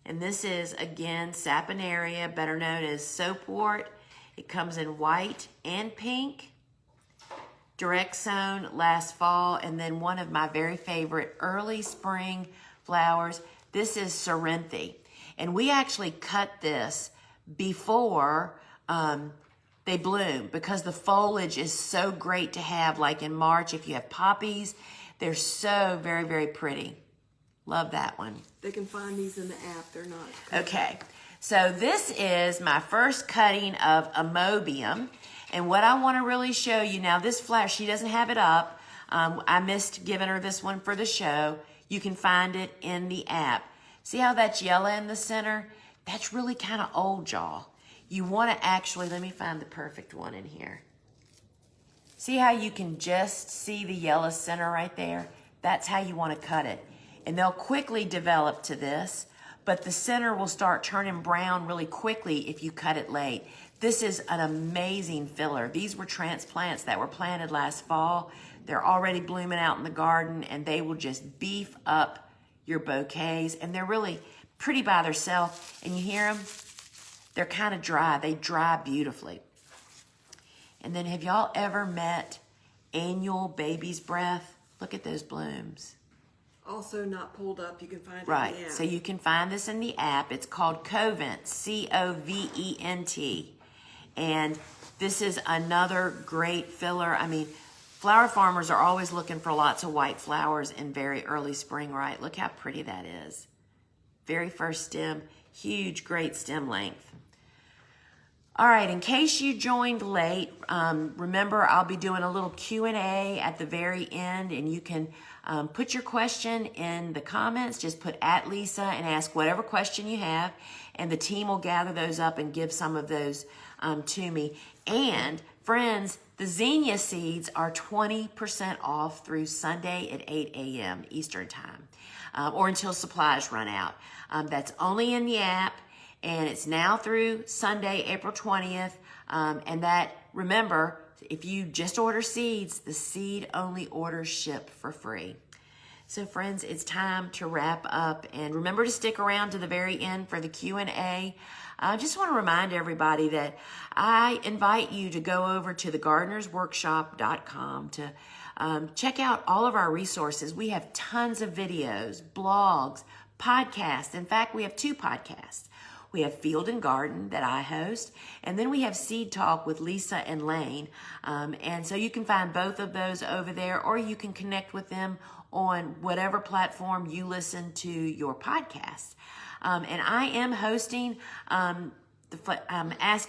And this is, again, Saponaria, better known as soapwort. It comes in white and pink. Direct sown last fall. And then one of my very favorite early spring flowers. This is Cerinthe. And we actually cut this before they bloom because the foliage is so great to have, like in March if you have poppies. They're so very, very pretty. Love that one. They can find these in the app. They're not. Okay, so this is my first cutting of Amobium. And what I want to really show you now, this flower, she doesn't have it up. I missed giving her this one for the show. You can find it in the app. See how that's yellow in the center? That's really kind of old, y'all. You want to actually, let me find the perfect one in here. See how you can just see the yellow center right there? That's how you want to cut it. And they'll quickly develop to this, but the center will start turning brown really quickly if you cut it late. This is an amazing filler. These were transplants that were planted last fall. They're already blooming out in the garden, and they will just beef up your bouquets. And they're really pretty by themselves. And you hear them? They're kind of dry. They dry beautifully. And then have y'all ever met annual baby's breath? Look at those blooms. Also not pulled up. You can find it Right, in the app. so you can find this in the app. It's called Covent, C-O-V-E-N-T. And this is another great filler. I mean, flower farmers are always looking for lots of white flowers in very early spring, right? Look how pretty that is. Very first stem, huge, great stem length. All right, in case you joined late, remember I'll be doing a little Q&A at the very end, and you can put your question in the comments. Just put @Lisa and ask whatever question you have, and the team will gather those up and give some of those to me. And friends, the Zinnia seeds are 20% off through Sunday at 8 a.m. Eastern time, or until supplies run out. That's only in the app. And it's now through Sunday, April 20th. And that, remember, if you just order seeds, the seed-only orders ship for free. So, friends, it's time to wrap up. And remember to stick around to the very end for the Q&A. I just want to remind everybody that I invite you to go over to thegardenersworkshop.com to check out all of our resources. We have tons of videos, blogs, podcasts. In fact, we have 2 podcasts. We have Field and Garden that I host, and then we have Seed Talk with Lisa and Lane. And so you can find both of those over there, or you can connect with them on whatever platform you listen to your podcast. And I am hosting Ask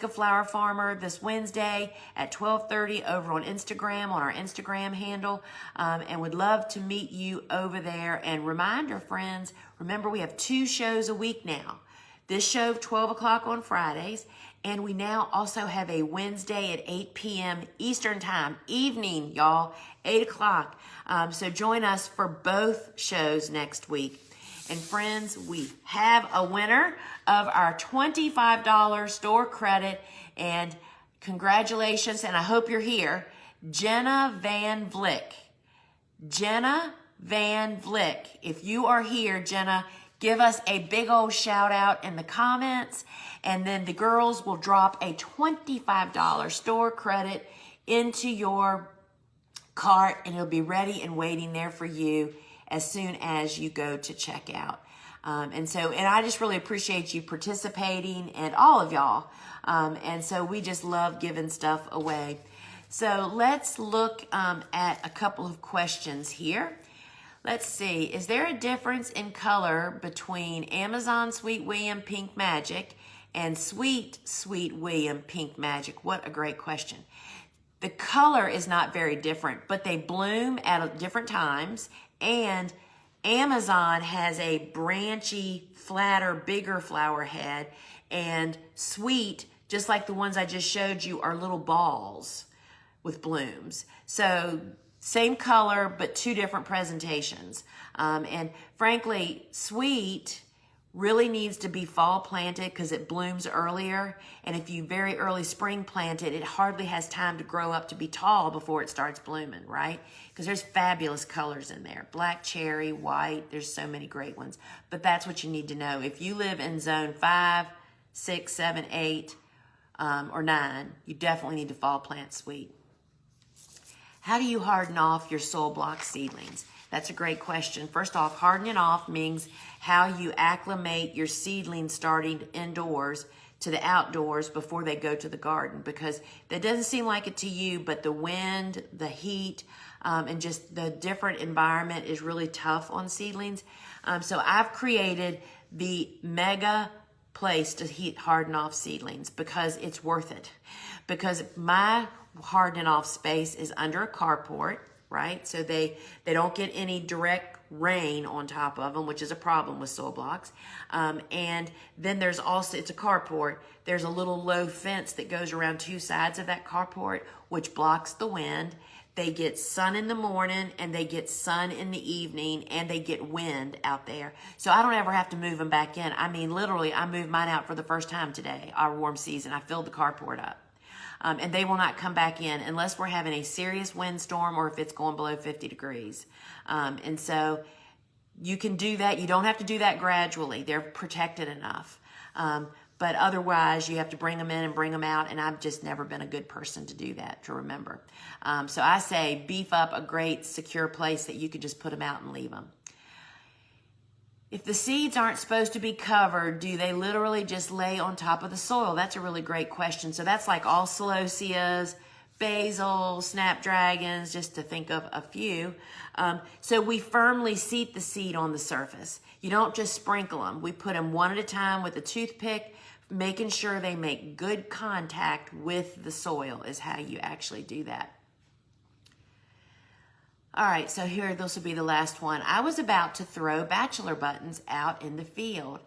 a Flower Farmer this Wednesday at 12:30 over on Instagram, on our Instagram handle, and would love to meet you over there. And reminder, friends, remember we have 2 shows a week now. This show, 12 o'clock on Fridays, and we now also have a Wednesday at 8 p.m. Eastern Time, evening, y'all, 8 o'clock. So join us for both shows next week. And friends, we have a winner of our $25 store credit, and congratulations, and I hope you're here, Jenna Van Vlick. Jenna Van Vlick. If you are here, Jenna, give us a big old shout out in the comments, and then the girls will drop a $25 store credit into your cart, and it'll be ready and waiting there for you as soon as you go to checkout. And I just really appreciate you participating, and all of y'all. And so we just love giving stuff away. So let's look at a couple of questions here. Let's see, is there a difference in color between Amazon Sweet William Pink Magic and Sweet William Pink Magic? What a great question. The color is not very different, but they bloom at different times, and Amazon has a branchy, flatter, bigger flower head, and Sweet, just like the ones I just showed you, are little balls with blooms. So same color, but 2 different presentations. And frankly, Sweet really needs to be fall planted because it blooms earlier. And if you very early spring plant it, it hardly has time to grow up to be tall before it starts blooming, right? Because there's fabulous colors in there. Black cherry, white, there's so many great ones. But that's what you need to know. If you live in zone 5, 6, 7, 8, or 9, you definitely need to fall plant sweet. How do you harden off your soil block seedlings? That's a great question. First off, hardening off means how you acclimate your seedlings starting indoors to the outdoors before they go to the garden, because that doesn't seem like it to you, but the wind, the heat, and just the different environment is really tough on seedlings. So I've created the mega place to harden off seedlings because it's worth it. Because my hardening off space is under a carport, right? So they don't get any direct rain on top of them, which is a problem with soil blocks. And then there's also, it's a carport, there's a little low fence that goes around 2 sides of that carport, which blocks the wind. They get sun in the morning and they get sun in the evening and they get wind out there. So I don't ever have to move them back in. I mean, literally, I moved mine out for the first time today, our warm season. I filled the carport up. And they will not come back in unless we're having a serious windstorm or if it's going below 50 degrees. And so you can do that. You don't have to do that gradually. They're protected enough. But otherwise, you have to bring them in and bring them out. And I've just never been a good person to do that, to remember. So I say beef up a great secure place that you can just put them out and leave them. If the seeds aren't supposed to be covered, do they literally just lay on top of the soil? That's a really great question. So that's like all celosias, basil, snapdragons, just to think of a few. So we firmly seat the seed on the surface. You don't just sprinkle them. We put them one at a time with a toothpick, making sure they make good contact with the soil is how you actually do that. All right, so here, this will be the last one. I was about to throw bachelor buttons out in the field.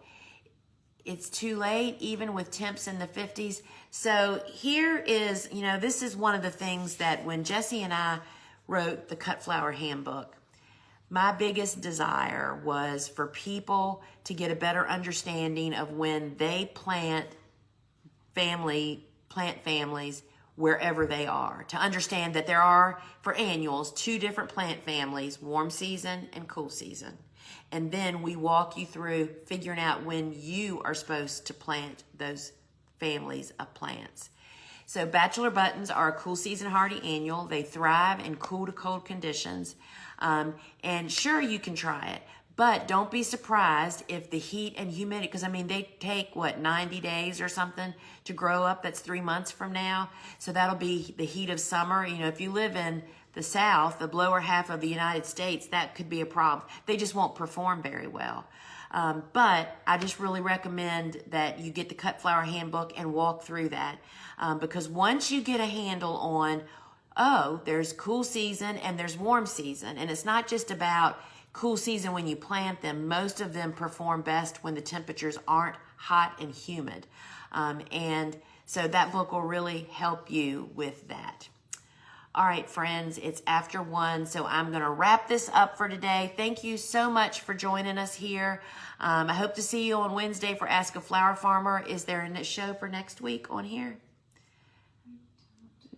It's too late, even with temps in the 50s. So here is, this is one of the things that when Jesse and I wrote the Cut Flower Handbook, my biggest desire was for people to get a better understanding of when they plant families wherever they are, to understand that there are, for annuals, 2 different plant families, warm season and cool season. And then we walk you through figuring out when you are supposed to plant those families of plants. So bachelor buttons are a cool season hardy annual. They thrive in cool to cold conditions. And sure, you can try it, but don't be surprised if the heat and humidity, because they take 90 days or something to grow up. That's 3 months from now. So that'll be the heat of summer. If you live in the South, the lower half of the United States, that could be a problem. They just won't perform very well. But I just really recommend that you get the Cut Flower Handbook and walk through that. Because once you get a handle on, there's cool season and there's warm season. And it's not just about cool season when you plant them. Most of them perform best when the temperatures aren't hot and humid. And so that book will really help you with that. All right, friends, it's after 1, so I'm going to wrap this up for today. Thank you so much for joining us here. I hope to see you on Wednesday for Ask a Flower Farmer. Is there a show for next week on here?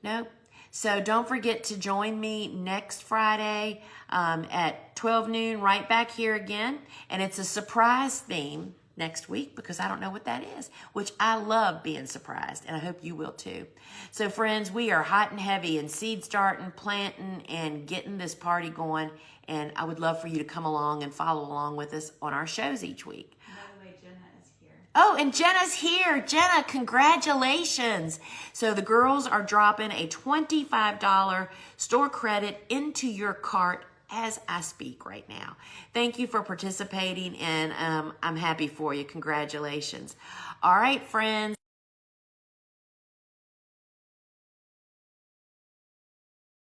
Nope. So don't forget to join me next Friday at 12 noon right back here again. And it's a surprise theme next week because I don't know what that is, which I love being surprised, and I hope you will too. So friends, we are hot and heavy in seed starting, planting, and getting this party going. And I would love for you to come along and follow along with us on our shows each week. By the way, Jenna is here. Oh, and Jenna's here. Jenna, congratulations. So the girls are dropping a $25 store credit into your cart as I speak right now. Thank you for participating, and I'm happy for you. Congratulations. All right, friends.